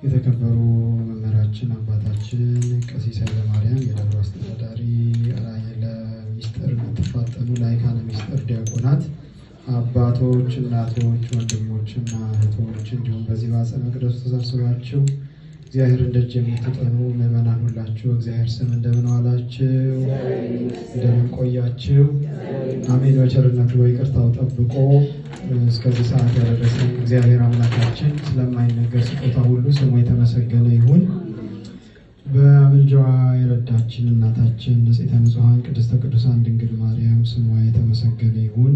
የተከበሩ መምህራችን አባታችን ቀሲስ ኃይለማርያም የደብሩ አስተዳዳሪ፣ ለሚስጥር የምትፋጠኑ ላይካነ ሚስጥር ዲያቆናት፣ አባቶች፣ እናቶች፣ ወንድሞችና እህቶች እንዲሁም በዚህ በአጸደ መቅደሱ ተሰብስባችሁ እግዚአብሔርን ደጅ የምትጠኑ ምዕመናን ሁላችሁ እግዚአብሔር ስም እንደምን ዋላችሁ? እንደምን ቆያችሁ? አሜን። በቸርነቱ በይቅርታው ጠብቆ እስከዚህ ሰዓት ያደረሰን እግዚአብሔር አምላካችን ስለማይነገር ስጦታ ሁሉ ስሙ የተመሰገነ ይሁን። በምልጃዋ የረዳችን እናታችን ንጽሕተ ንጹሐን ቅድስተ ቅዱሳን ድንግል ማርያም ስሟ የተመሰገነ ይሁን።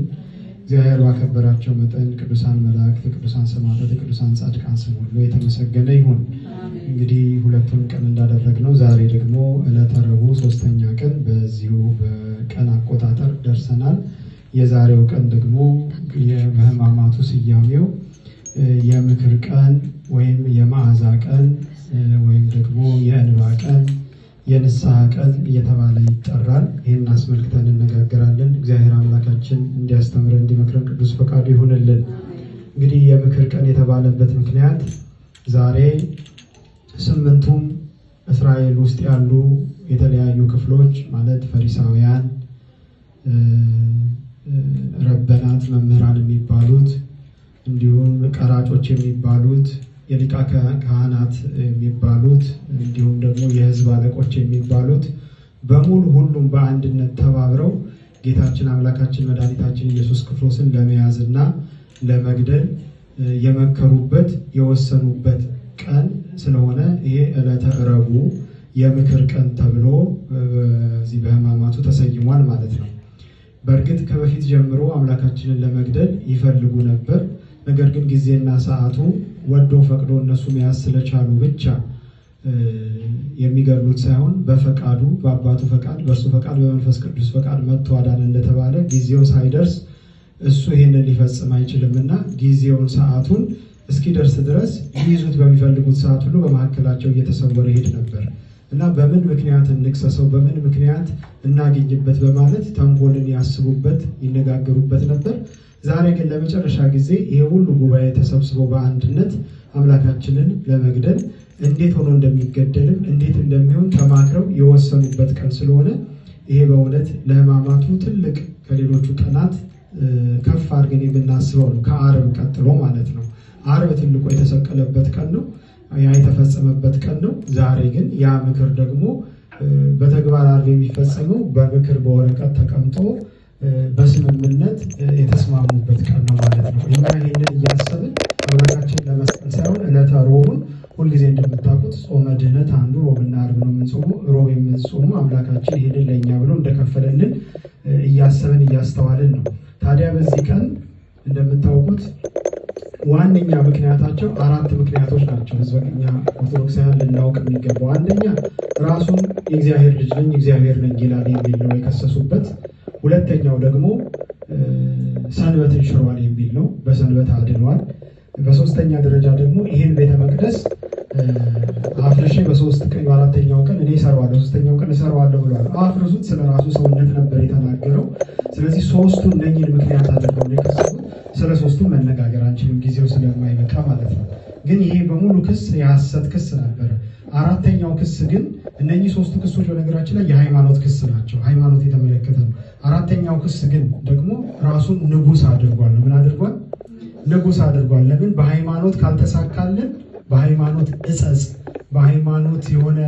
እግዚአብሔር ባከበራቸው መጠን ቅዱሳን መላእክት፣ ቅዱሳን ሰማዕታት፣ ቅዱሳን ጻድቃን ስም ሁሉ የተመሰገነ ይሁን። እንግዲህ ሁለቱን ቀን እንዳደረግነው ዛሬ ደግሞ ዕለተ ረቡዕ ሶስተኛ ቀን በዚሁ በቀን አቆጣጠር ደርሰናል። የዛሬው ቀን ደግሞ የሕማማቱ ስያሜው የምክር ቀን ወይም የመዓዛ ቀን ወይም ደግሞ የእንባ ቀን፣ የንስሐ ቀን እየተባለ ይጠራል። ይህን አስመልክተን እንነጋገራለን። እግዚአብሔር አምላካችን እንዲያስተምረን እንዲመክረን ቅዱስ ፈቃዱ ይሁንልን። እንግዲህ የምክር ቀን የተባለበት ምክንያት ዛሬ ስምንቱም እስራኤል ውስጥ ያሉ የተለያዩ ክፍሎች ማለት ፈሪሳውያን፣ ረበናት መምህራን የሚባሉት እንዲሁም ቀራጮች የሚባሉት የሊቃ ካህናት የሚባሉት እንዲሁም ደግሞ የሕዝብ አለቆች የሚባሉት በሙሉ ሁሉም በአንድነት ተባብረው ጌታችን አምላካችን መድኃኒታችን ኢየሱስ ክርስቶስን ለመያዝና ለመግደል የመከሩበት የወሰኑበት ቀን ስለሆነ ይሄ ዕለተ ረቡዕ የምክር ቀን ተብሎ በዚህ በሕማማቱ ተሰይሟል ማለት ነው። በእርግጥ ከበፊት ጀምሮ አምላካችንን ለመግደል ይፈልጉ ነበር። ነገር ግን ጊዜና ሰዓቱ ወዶ ፈቅዶ እነሱ መያዝ ስለቻሉ ብቻ የሚገድሉት ሳይሆን በፈቃዱ በአባቱ ፈቃድ በእርሱ ፈቃድ በመንፈስ ቅዱስ ፈቃድ መጥቶ አዳነ እንደተባለ ጊዜው ሳይደርስ እሱ ይሄንን ሊፈጽም አይችልምና ጊዜውን ሰዓቱን እስኪደርስ ድረስ ሊይዙት በሚፈልጉት ሰዓት ሁሉ በመካከላቸው እየተሰወረ ይሄድ ነበር እና በምን ምክንያት እንክሰሰው፣ በምን ምክንያት እናገኝበት በማለት ተንኮልን ያስቡበት ይነጋገሩበት ነበር። ዛሬ ግን ለመጨረሻ ጊዜ ይሄ ሁሉ ጉባኤ ተሰብስበው በአንድነት አምላካችንን ለመግደል እንዴት ሆኖ እንደሚገደልም እንዴት እንደሚሆን ተማክረው የወሰኑበት ቀን ስለሆነ ይሄ በእውነት ለሕማማቱ ትልቅ ከሌሎቹ ቀናት ከፍ አድርገን የምናስበው ነው። ከዓርብ ቀጥሎ ማለት ነው። ዓርብ ትልቁ የተሰቀለበት ቀን ነው፣ ያ የተፈጸመበት ቀን ነው። ዛሬ ግን ያ ምክር ደግሞ በተግባር ዓርብ የሚፈጸመው በምክር በወረቀት ተቀምጦ በስምምነት የተስማሙበት ቀን ነው ማለት ነው። እኛ ይህንን እያሰብን አምላካችን ለመስቀል ሳይሆን ዕለተ ሮብን ሁልጊዜ እንደምታውቁት ጾመ ድህነት አንዱ ሮብና ዓርብ ነው የምንጾመው። ሮብ የምንጾሙ አምላካችን ይህንን ለእኛ ብሎ እንደከፈለልን እያሰብን እያስተዋልን ነው። ታዲያ በዚህ ቀን እንደምታውቁት ዋነኛ ምክንያታቸው አራት ምክንያቶች ናቸው። ህዝበኛ ኦርቶዶክሳውያን ልናውቅ የሚገባው አንደኛ ራሱን የእግዚአብሔር ልጅ ነኝ እግዚአብሔር ነኝ ይላል የሚል ነው የከሰሱበት። ሁለተኛው ደግሞ ሰንበትን ሽሯል የሚል ነው፣ በሰንበት አድኗል። በሶስተኛ ደረጃ ደግሞ ይህን ቤተ መቅደስ አፍርሼ በአራተኛው ቀን እኔ እሰራዋለሁ፣ ሶስተኛው ቀን እሰራዋለሁ ብሏል። አፍርሱት ስለ ራሱ ሰውነት ነበር የተናገረው። ስለዚህ ሶስቱ እነኝን ምክንያት አድርገው ነው የከሰሱት። ስለ ሶስቱ መነጋገር አንችልም ጊዜው ስለማይበቃ ማለት ነው። ግን ይሄ በሙሉ ክስ የሐሰት ክስ ነበረ። አራተኛው ክስ ግን እነኚህ ሶስቱ ክሶች በነገራችን ላይ የሃይማኖት ክስ ናቸው፣ ሃይማኖት የተመለከተ ነው። አራተኛው ክስ ግን ደግሞ ራሱን ንጉሥ አድርጓል። ምን አድርጓል? ንጉሥ አድርጓል። ለምን? በሃይማኖት ካልተሳካልን በሃይማኖት እጸጽ፣ በሃይማኖት የሆነ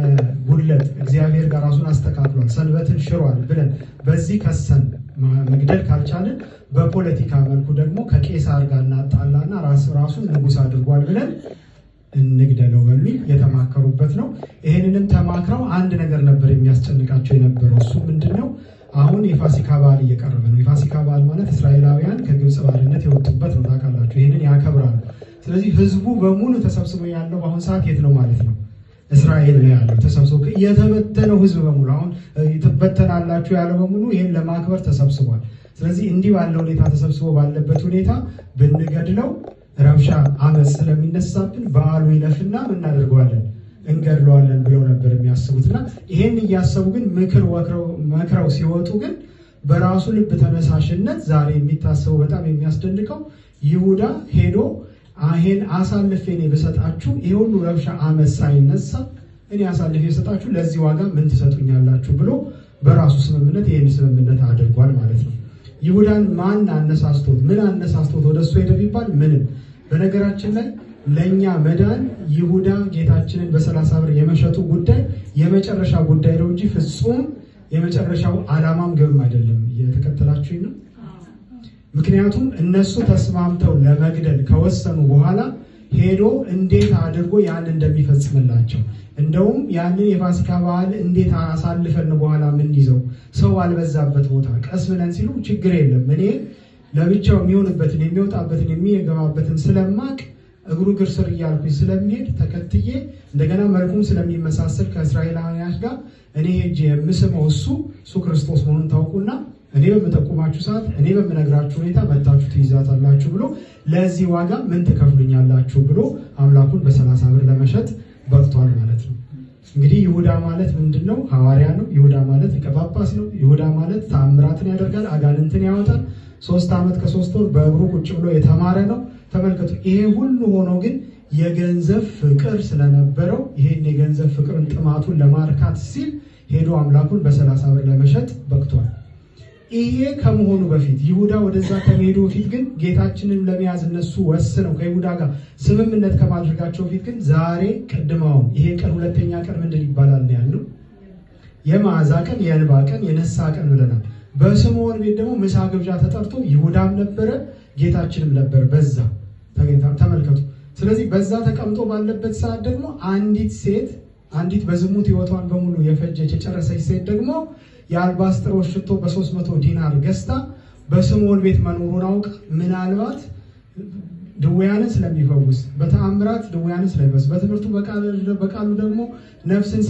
ጉድለት እግዚአብሔር ጋር ራሱን አስተካክሏል፣ ሰንበትን ሽሯል ብለን በዚህ ከሰን መግደል ካልቻልን በፖለቲካ መልኩ ደግሞ ከቄሳር ጋር እናጣላና ራሱን ንጉሥ አድርጓል ብለን እንግደለው በሚል የተማከሩበት ነው። ይህንንም ተማክረው አንድ ነገር ነበር የሚያስጨንቃቸው የነበረው። እሱ ምንድነው? አሁን የፋሲካ በዓል እየቀረበ ነው። የፋሲካ በዓል ማለት እስራኤላውያን ከግብፅ ባርነት የወጡበት ነው፣ ታውቃላችሁ። ይህንን ያከብራሉ። ስለዚህ ህዝቡ በሙሉ ተሰብስቦ ያለው በአሁን ሰዓት የት ነው ማለት ነው? እስራኤል ነው ያለው ተሰብስቦ። የተበተነው ህዝብ በሙሉ አሁን ትበተናላችሁ ያለው በሙሉ ይህን ለማክበር ተሰብስቧል። ስለዚህ እንዲህ ባለ ሁኔታ ተሰብስቦ ባለበት ሁኔታ ብንገድለው ረብሻ አመፅ ስለሚነሳብን በዓሉ ይለፍና እናደርገዋለን እንገድለዋለን ብለው ነበር የሚያስቡትና ይሄን እያሰቡ ግን መክረው ሲወጡ ግን በራሱ ልብ ተነሳሽነት ዛሬ የሚታሰበው በጣም የሚያስደንቀው ይሁዳ ሄዶ ይሄን አሳልፌ እኔ በሰጣችሁ ይሄ ሁሉ ረብሻ አመት ሳይነሳ እኔ አሳልፌ በሰጣችሁ ለዚህ ዋጋ ምን ትሰጡኛላችሁ ብሎ በራሱ ስምምነት ይሄን ስምምነት አድርጓል ማለት ነው። ይሁዳን ማን አነሳስቶት ምን አነሳስቶት ወደሱ ሄደ ቢባል ምንም። በነገራችን ላይ ለኛ መዳን ይሁዳ ጌታችንን በ30 ብር የመሸጡ ጉዳይ የመጨረሻ ጉዳይ ነው እንጂ ፍጹም የመጨረሻው ዓላማም ግብም አይደለም። እየተከተላችሁኝ ነው? ምክንያቱም እነሱ ተስማምተው ለመግደል ከወሰኑ በኋላ ሄዶ እንዴት አድርጎ ያን እንደሚፈጽምላቸው እንደውም ያንን የፋሲካ በዓል እንዴት አሳልፈን በኋላ ምን ይዘው ሰው አልበዛበት ቦታ ቀስ ብለን ሲሉ ችግር የለም እኔ ለብቻው የሚሆንበትን የሚወጣበትን የሚገባበትን ስለማቅ እግሩ ግር ስር እያልኩኝ ስለሚሄድ ተከትዬ እንደገና መልኩም ስለሚመሳሰል ከእስራኤላውያን ጋር እኔ ሄጄ የምስመው እሱ ክርስቶስ መሆኑን ታውቁና እኔ በምጠቁማችሁ ሰዓት እኔ በምነግራችሁ ሁኔታ መጣችሁ ትይዛታላችሁ ብሎ ለዚህ ዋጋ ምን ትከፍሉኛላችሁ ብሎ አምላኩን በ30 ብር ለመሸጥ በቅቷል ማለት ነው። እንግዲህ ይሁዳ ማለት ምንድነው? ሐዋርያ ነው። ይሁዳ ማለት ሊቀ ጳጳስ ነው። ይሁዳ ማለት ተአምራትን ያደርጋል፣ አጋንንትን ያወጣል። 3 ዓመት ከ3 ወር በእግሩ ቁጭ ብሎ የተማረ ነው። ተመልከቱ። ይሄ ሁሉ ሆኖ ግን የገንዘብ ፍቅር ስለነበረው ይሄን የገንዘብ ፍቅርን ጥማቱን ለማርካት ሲል ሄዶ አምላኩን በ30 ብር ለመሸጥ በቅቷል። ይሄ ከመሆኑ በፊት ይሁዳ ወደዛ ከመሄዱ በፊት ግን ጌታችንን ለመያዝ እነሱ ወስነው ከይሁዳ ጋር ስምምነት ከማድረጋቸው በፊት ግን ዛሬ ቀድመው ይሄ ቀን ሁለተኛ ቀን ምንድን ይባላል ያለው? የመዓዛ ቀን፣ የእንባ ቀን፣ የንስሐ ቀን ብለናል። በስምዖን ቤት ደግሞ ምሳ ግብዣ ተጠርቶ ይሁዳም ነበረ ጌታችንም ነበር በዛ ተመልከቱ። ስለዚህ በዛ ተቀምጦ ባለበት ሰዓት ደግሞ አንዲት በዝሙት ሕይወቷን በሙሉ የፈጀች የጨረሰች ሴት ደግሞ የአልባስጥሮስ ሽቶ በ300 ዲናር ገዝታ በስምዖን ቤት መኖሩን አውቃ ምናልባት ድውያንን ስለሚፈውስ በተአምራት ድውያንን ስለሚፈውስ በትምህርቱ በቃሉ ደግሞ ነፍስን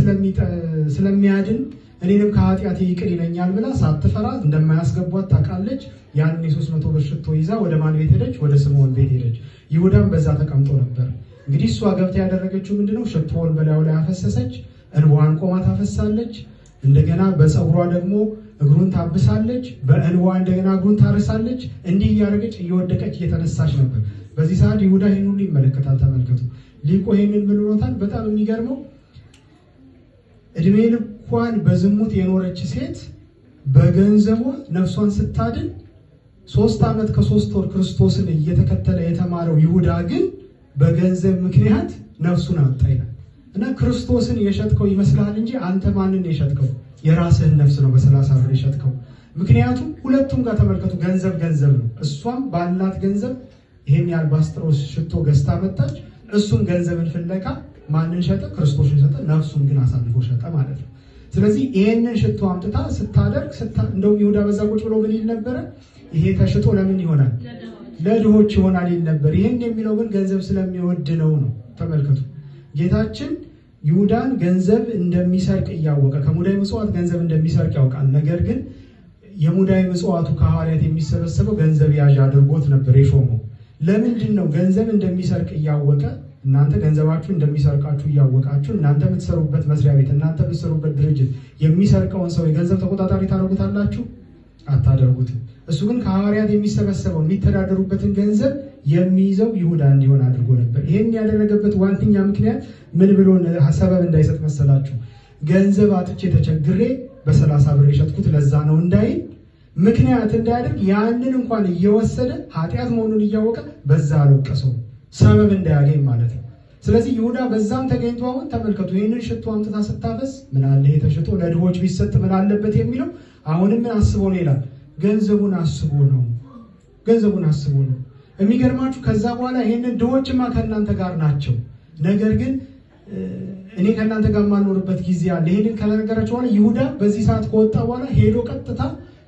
ስለሚያድን እኔንም ከኃጢአቴ ይቅር ይለኛል ብላ ሳትፈራ እንደማያስገቧት ታውቃለች። ያን የ300 ብር ሽቶ ይዛ ወደ ማን ቤት ሄደች? ወደ ስምዖን ቤት ሄደች። ይሁዳም በዛ ተቀምጦ ነበር። እንግዲህ እሷ ገብታ ያደረገችው ምንድነው? ሽቶውን በላዩ ላይ አፈሰሰች። እንባዋን ቆማ ታፈሳለች። እንደገና በፀጉሯ ደግሞ እግሩን ታብሳለች። በእንባዋ እንደገና እግሩን ታርሳለች። እንዲህ እያደረገች እየወደቀች እየተነሳች ነበር። በዚህ ሰዓት ይሁዳ ይህን ሁሉ ይመለከታል። ተመልከቱ። ሊቆ ይህንን ብሎታል። በጣም የሚገርመው እድሜ ልኳን በዝሙት የኖረች ሴት በገንዘቧ ነፍሷን ስታድን 3 ዓመት ከ3 ወር ክርስቶስን እየተከተለ የተማረው ይሁዳ ግን በገንዘብ ምክንያት ነፍሱን አጣ ይላል። እና ክርስቶስን የሸጥከው ይመስላል እንጂ አንተ ማንን የሸጥከው? የራስህን ነፍስ ነው በ30 ብር የሸጥከው። ምክንያቱም ሁለቱም ጋር ተመልከቱ፣ ገንዘብ ነው። እሷም ባላት ገንዘብ ይሄን የአልባስጥሮስ ሽቶ ገዝታ መጣች። እሱም ገንዘብን ፍለጋ ማንን ሸጠ? ክርስቶስን ሸጠ። ነፍሱን ግን አሳልፎ ሸጠ ማለት ነው። ስለዚህ ይሄንን ሽቶ አምጥታ ስታደርግ እንደውም ይሁዳ በዛ ቁጭ ብሎ ምን ይል ነበረ? ይሄ ተሽጦ ለምን ይሆናል? ለድሆች ይሆናል ይል ነበር። ይሄን የሚለው ግን ገንዘብ ስለሚወድ ነው። ተመልከቱ። ጌታችን ይሁዳን ገንዘብ እንደሚሰርቅ እያወቀ ከሙዳይ ምጽዋት ገንዘብ እንደሚሰርቅ ያውቃል። ነገር ግን የሙዳይ ምጽዋቱ ከሐዋርያት የሚሰበሰበው ገንዘብ ያዥ አድርጎት ነበር የሾመው። ለምንድን ነው? ገንዘብ እንደሚሰርቅ እያወቀ እናንተ ገንዘባችሁ እንደሚሰርቃችሁ እያወቃችሁ እናንተ የምትሰሩበት መስሪያ ቤት እናንተ የምትሰሩበት ድርጅት የሚሰርቀውን ሰው የገንዘብ ተቆጣጣሪ ታደርጉታላችሁ? አታደርጉትም። እሱ ግን ከሐዋርያት የሚሰበሰበው የሚተዳደሩበትን ገንዘብ የሚይዘው ይሁዳ እንዲሆን አድርጎ ነበር። ይሄን ያደረገበት ዋነኛ ምክንያት ምን ብሎ ሰበብ እንዳይሰጥ መሰላችሁ? ገንዘብ አጥቼ ተቸግሬ በ30 ብር የሸጥኩት ለዛ ነው እንዳይል ምክንያት እንዳያደርግ ያንን እንኳን እየወሰደ ኃጢአት መሆኑን እያወቀ በዛ አልወቀሰው፣ ሰበብ እንዳያገኝ ማለት ነው። ስለዚህ ይሁዳ በዛም ተገኝቶ አሁን ተመልከቱ፣ ይህንን ሽቶ አምጥታ ስታፈስ ምን አለ ይሄ ተሽጦ ለድሆች ቢሰጥ ምን አለበት የሚለው አሁንም ምን አስቦ ነው ይላል? ገንዘቡን አስቦ ነው። የሚገርማችሁ ከዛ በኋላ ይሄንን ድሆችማ ከእናንተ ጋር ናቸው፣ ነገር ግን እኔ ከእናንተ ጋር የማልኖርበት ጊዜ አለ። ይሄንን ከነገራቸው በኋላ ይሁዳ በዚህ ሰዓት ከወጣ በኋላ ሄዶ ቀጥታ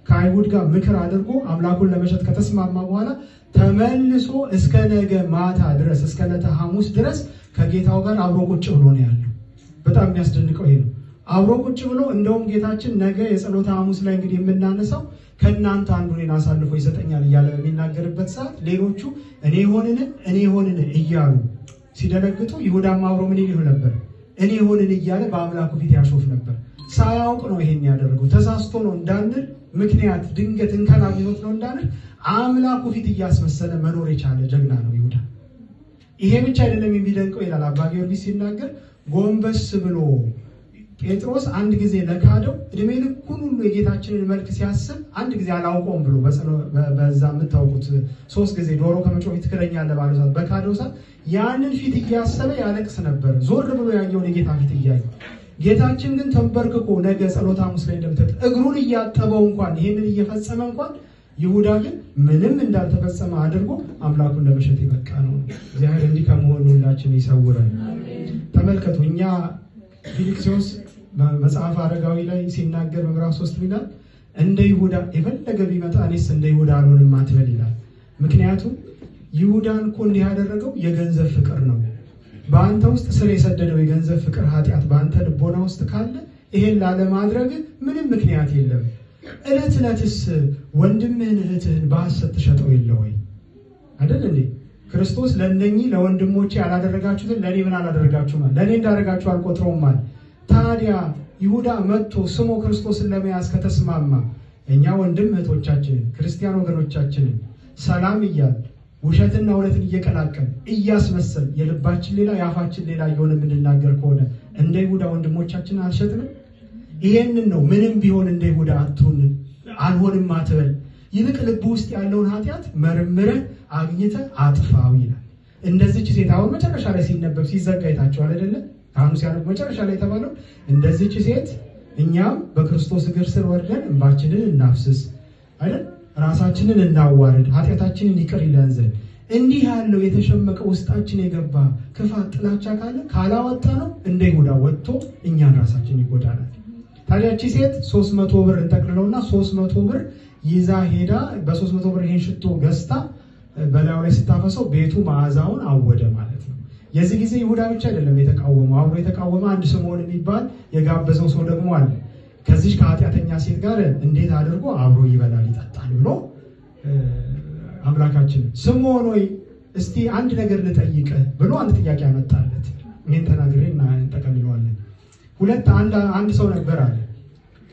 ከአይሁድ ጋር ምክር አድርጎ አምላኩን ለመሸጥ ከተስማማ በኋላ ተመልሶ እስከ ነገ ማታ ድረስ እስከ ዕለተ ሐሙስ ድረስ ከጌታው ጋር አብሮ ቁጭ ብሎ ነው ያለው። በጣም የሚያስደንቀው ይሄ ነው። አብሮ ቁጭ ብሎ እንደውም ጌታችን ነገ የጸሎተ ሐሙስ ላይ እንግዲህ የምናነሳው ከእናንተ አንዱ እኔን አሳልፎ ይሰጠኛል እያለ በሚናገርበት ሰዓት ሌሎቹ እኔ ሆንን እያሉ ሲደነግጡ ይሁዳም አብሮ ምን ይል ነበር? እኔ ሆንን እያለ በአምላኩ ፊት ያሾፍ ነበር። ሳያውቅ ነው ይሄን ያደረገው። ተሳስቶ ነው እንዳንል፣ ምክንያት ድንገት እንከን አግኝቶት ነው እንዳንል፣ አምላኩ ፊት እያስመሰለ መኖር የቻለ ጀግና ነው ይሁዳ። ይሄ ብቻ አይደለም የሚደንቀው ይላል አባ ጊዮርጊስ ሲናገር፣ ጎንበስ ብሎ ጴጥሮስ አንድ ጊዜ ለካደው እድሜ ልኩን ሁሉ የጌታችንን መልክ ሲያስብ አንድ ጊዜ አላውቀውም ብሎ በዛ የምታውቁት 3 ጊዜ ዶሮ ከመጮህ ትክክለኛለህ ባለው ሰዓት በካደው ሰዓት ያንን ፊት እያሰበ ያለቅስ ነበር። ዞር ብሎ ያየውን የጌታ ፊት እያየ ጌታችን ግን ተንበርክኮ ነገ ጸሎተ ሐሙስ ላይ እንደምትት እግሩን እያጠበው እንኳን ይሄንን እየፈጸመ እንኳን ይሁዳ ግን ምንም እንዳልተፈጸመ አድርጎ አምላኩን ለመሸጥ የበቃ ነው። እግዚአብሔር እንዲህ ከመሆኑ ሁላችን ይሰውረን። ተመልከቱ እኛ ፊልክስዮስ መጽሐፍ አረጋዊ ላይ ሲናገር በምዕራፍ 3 ይላል እንደ ይሁዳ የፈለገ ቢመጣ እኔስ እንደ ይሁዳ አልሆንም አትበል ይላል። ምክንያቱም ይሁዳን እኮ እንዲህ ያደረገው የገንዘብ ፍቅር ነው። በአንተ ውስጥ ስር የሰደደው የገንዘብ ፍቅር ኃጢአት በአንተ ልቦና ውስጥ ካለ ይሄን ላለማድረግ ምንም ምክንያት የለም። እለት እለትስ ወንድምህን እህትህን በሐሰት ትሸጠው የለ ወይ አይደል እንዴ? ክርስቶስ ለእነኚህ ለወንድሞቼ ያላደረጋችሁትን ለእኔ ምን አላደረጋችሁም? ለእኔ እንዳደረጋችሁ አልቆጥረውም። ታዲያ ይሁዳ መጥቶ ስሞ ክርስቶስን ለመያዝ ከተስማማ እኛ ወንድም እህቶቻችንን ክርስቲያን ወገኖቻችንን ሰላም እያል ውሸትና እውነትን እየቀላቀል እያስመሰል የልባችን ሌላ የአፋችን ሌላ እየሆነ የምንናገር ከሆነ እንደ ይሁዳ ወንድሞቻችንን አልሸጥንም? ይሄንን ነው ምንም ቢሆን እንደ ይሁዳ አትሁን አልሆንም አትበል፣ ይልቅ ልብ ውስጥ ያለውን ኃጢአት መርምረህ አግኝተህ አጥፋው ይላል። እንደዚች ሴት አሁን መጨረሻ ላይ ሲነበብ ሲዘጋ አይታችኋል አይደለ? ካህኑ ሲያነብ መጨረሻ ላይ የተባለው እንደዚች ሴት እኛም በክርስቶስ እግር ስር ወርደን እንባችንን እናፍስስ አይደል? ራሳችንን እናዋርድ፣ ኃጢአታችንን ይቅር ይለን ዘንድ እንዲህ ያለው የተሸመቀ ውስጣችን የገባ ክፋት ጥላቻ ካለ ካላወጣ ነው እንደ ይሁዳ ወጥቶ እኛን ራሳችን ይጎዳናል። ታዲያቺ ሴት 300 ብር እንጠቅልለውና 300 ብር ይዛ ሄዳ በ300 ብር ይሄን ሽቶ ገዝታ በላዩ ላይ ስታፈሰው ቤቱ መዓዛውን አወደ ማለት ነው። የዚህ ጊዜ ይሁዳ ብቻ አይደለም የተቃወመው፣ አብሮ የተቃወመ አንድ ስምዖን የሚባል የጋበዘው ሰው ደግሞ አለ። ከዚህ ከኃጢአተኛ ሴት ጋር እንዴት አድርጎ አብሮ ይበላል ይጠጣል ብሎ አምላካችን ስምዖን ሆይ እስቲ አንድ ነገር ልጠይቅህ ብሎ አንድ ጥያቄ ያመጣለት። ይሄን ተናግሬና እንጠቀልለዋለን። አንድ ሰው ነበር አለ።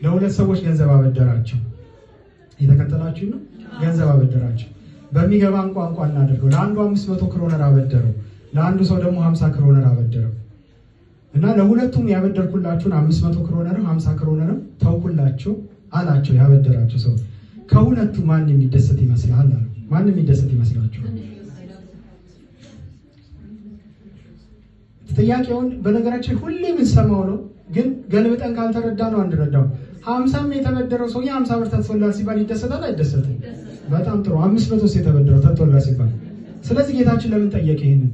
ለሁለት ሰዎች ገንዘብ አበደራቸው። የተከተላችሁ ነው። ገንዘብ አበደራቸው። በሚገባን ቋንቋ እናደርገው። ለአንዱ 500 ክሮነር አበደረው፣ ለአንዱ ሰው ደግሞ 50 ክሮነር አበደረው እና ለሁለቱም ያበደርኩላችሁን 500 ክሮነርም 50 ክሮነርም ተውኩላችሁ አላቸው። ያበደራቸው ሰው ከሁለቱ ማን የሚደሰት ይመስላል አሉ። ማን የሚደሰት ይመስላችኋል? ጥያቄውን በነገራችን ሁሌ የምንሰማው ነው፣ ግን ገልብጠን ካልተረዳ ነው አንረዳው። 50ም የተበደረው ሰው 50 ብር ተጥቶላል ሲባል ይደሰታል አይደሰትም? በጣም ጥሩ። 500 የተበደረው ተጥቶላል ሲባል፣ ስለዚህ ጌታችን ለምን ጠየቀ? ይሄንን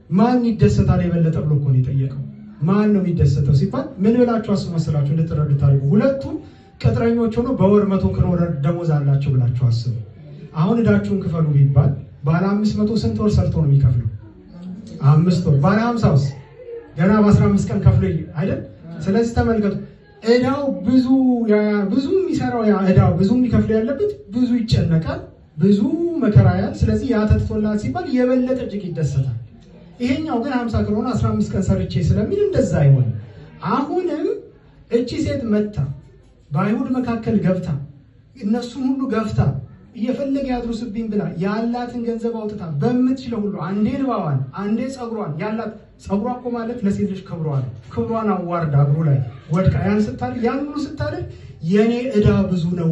ማን ይደሰታል የበለጠ ብሎ እኮ ነው የጠየቀው። ማን ነው የሚደሰተው ሲባል ምን ብላችሁ አስቡ መሰላችሁ? እንድትረዱ ታሪኩ ሁለቱም ቅጥረኞች ሆነው በወር 100 ክሮነር ደሞዝ አላቸው ብላችሁ አስቡ። አሁን እዳችሁን ክፈሉ ቢባል ባለ 500 ስንት ወር ሰርቶ ነው የሚከፍለው? 5 ወር። ባለ 50ስ ገና በ15 ቀን ከፍሎ አይደል? ስለዚህ ተመልከቱ፣ እዳው ብዙ የሚሰራው እዳው ብዙ የሚከፍለው ያለበት ብዙ ይጨነቃል፣ ብዙ መከራያል። ስለዚህ ያ ተጥቶላል ሲባል የበለጠ እጅግ ይደሰታል። ይሄኛው ግን 50 ክሮና 15 ቀን ሰርቼ ስለሚል እንደዛ አይሆንም። አሁንም እቺ ሴት መጣ በአይሁድ መካከል ገብታ እነሱን ሁሉ ገፍታ እየፈለገ ያድሩስብኝ ብላ ያላትን ገንዘብ አውጥታ በምትችለው ሁሉ አንዴ ልባዋን አንዴ ጸጉሯን ያላት ጸጉሯ እኮ ማለት ለሴት ልጅ ክብሯን አዋርዳ እግሩ ላይ ወድቃ ያን ሁሉ ስታደርግ የኔ ዕዳ ብዙ ነው፣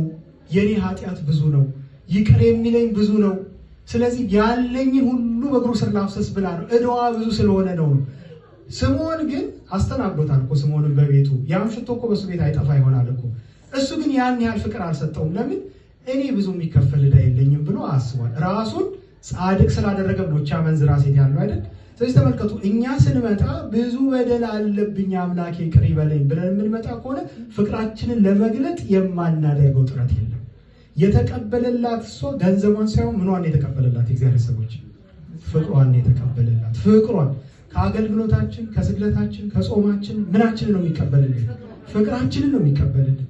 የኔ ኃጢአት ብዙ ነው፣ ይቅር የሚለኝ ብዙ ነው፣ ስለዚህ ያለኝን ሁሉ በእግሩ ስር ላፍሰስ ብላ ነው። ዕዳዋ ብዙ ስለሆነ ነው። ስምዖን ግን አስተናግዶታል እኮ። ስምዖንን በቤቱ ያን ሽቶ እኮ በሱ ቤት አይጠፋ ይሆናል እኮ። እሱ ግን ያን ያህል ፍቅር አልሰጠውም። ለምን? እኔ ብዙ የሚከፈል ዕዳ የለኝም ብሎ አስቧል። ራሱን ጻድቅ ስላደረገ ነው ብቻ መንዝራ ሴት ያለው አይደል? ስለዚህ ተመልከቱ፣ እኛ ስንመጣ ብዙ በደል አለብኝ አምላኬ ይቅር ይበለኝ ብለን የምንመጣ ከሆነ ፍቅራችንን ለመግለጥ የማናደርገው ጥረት የለም። የተቀበለላት እሷ ገንዘቧን ሳይሆን ምኗን የተቀበለላት? የእግዚአብሔር ሰዎች ፍቅሯን የተቀበለላት። ፍቅሯን ከአገልግሎታችን፣ ከስግደታችን፣ ከጾማችን ምናችንን ነው የሚቀበልልን? ፍቅራችንን ነው የሚቀበልልን።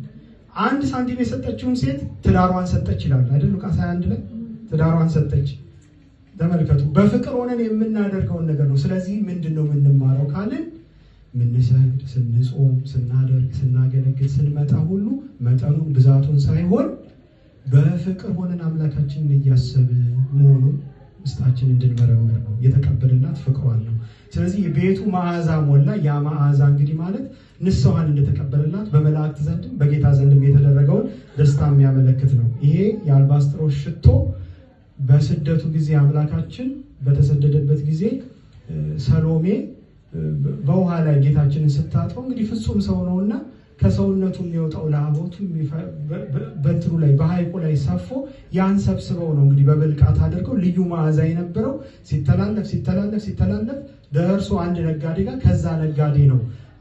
አንድ ሳንቲም የሰጠችውን ሴት ትዳሯን ሰጠች ይላል አይደል? ሉቃስ 21 ላይ ትዳሯን ሰጠች። ተመልከቱ፣ በፍቅር ሆነን የምናደርገውን ነገር ነው። ስለዚህ ምንድነው የምንማረው ካልን ምንሰግድ፣ ስንጾም፣ ስናደርግ፣ ስናገለግል፣ ስንመጣ ሁሉ መጠኑን ብዛቱን ሳይሆን በፍቅር ሆነን አምላካችንን እያሰብን መሆኑን ውስጣችን እንድንመረምር ነው። የተቀበልናት ፍቅሯን ነው። ስለዚህ ቤቱ መዓዛ ሞላ። ያ መዓዛ እንግዲህ ማለት ንስሐን እንደተቀበልናት በመላእክት ዘንድም በጌታ ዘንድም የተደረገውን ደስታ የሚያመለክት ነው። ይሄ የአልባስጥሮስ ሽቶ በስደቱ ጊዜ አምላካችን በተሰደደበት ጊዜ ሰሎሜ በውሃ ላይ ጌታችንን ስታጥበው እንግዲህ ፍጹም ሰው ነውና ከሰውነቱ የሚወጣው ላቦቱ በእንትኑ ላይ በሐይቁ ላይ ሰፎ ያን ሰብስበው ነው እንግዲህ በብልቃት አድርገው ልዩ መዓዛ የነበረው ሲተላለፍ ደርሶ አንድ ነጋዴ ጋር ከዛ ነጋዴ ነው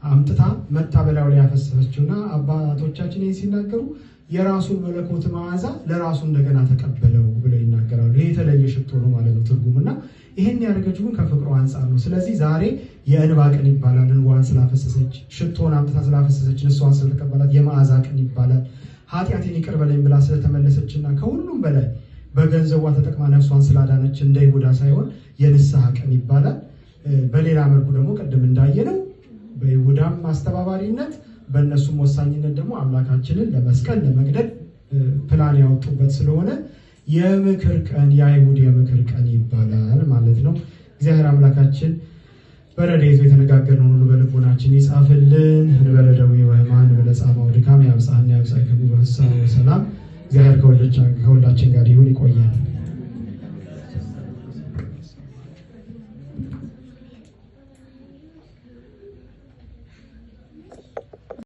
አምጥታ መታ በላዩ ላይ ያፈሰሰችውና አባቶቻችን ይህን ሲናገሩ የራሱን መለኮት መዓዛ ለራሱ እንደገና ተቀበለው ብለው ይናገራሉ። ይሄ የተለየ ሽቶ ነው ማለት ነው ትርጉምና ይሄን ያደረገችው ግን ከፍቅሩ አንጻር ነው። ስለዚህ ዛሬ የእንባ ቀን ይባላል። እንባዋን ስላፈሰሰች ሽቶን አምጥታ ስላፈሰሰች ንስዋን ስለተቀበላት የመዓዛ ቀን ይባላል። ኃጢአቴን ይቅር በለኝ ብላ ስለተመለሰችና ከሁሉም በላይ በገንዘቧ ተጠቅማ ነፍሷን ስላዳነች እንደ ይሁዳ ሳይሆን የንስሐ ቀን ይባላል። በሌላ መልኩ ደግሞ ቅድም እንዳየነው በይሁዳም አስተባባሪነት በእነሱም ወሳኝነት ደግሞ አምላካችንን ለመስቀል ለመግደል ፕላን ያወጡበት ስለሆነ የምክር ቀን የአይሁድ የምክር ቀን ይባላል ማለት ነው። እግዚአብሔር አምላካችን በረድኤቱ የተነጋገርነውን ሁሉ በልቦናችን ይጻፍልን። እንበለ ደዌ ወሕማም እንበለ ጻማ ወድካም ያብጽሐነ ያብጽሕክሙ በፍስሐ ወሰላም። እግዚአብሔር ከሁላችን ጋር ይሁን። ይቆያል።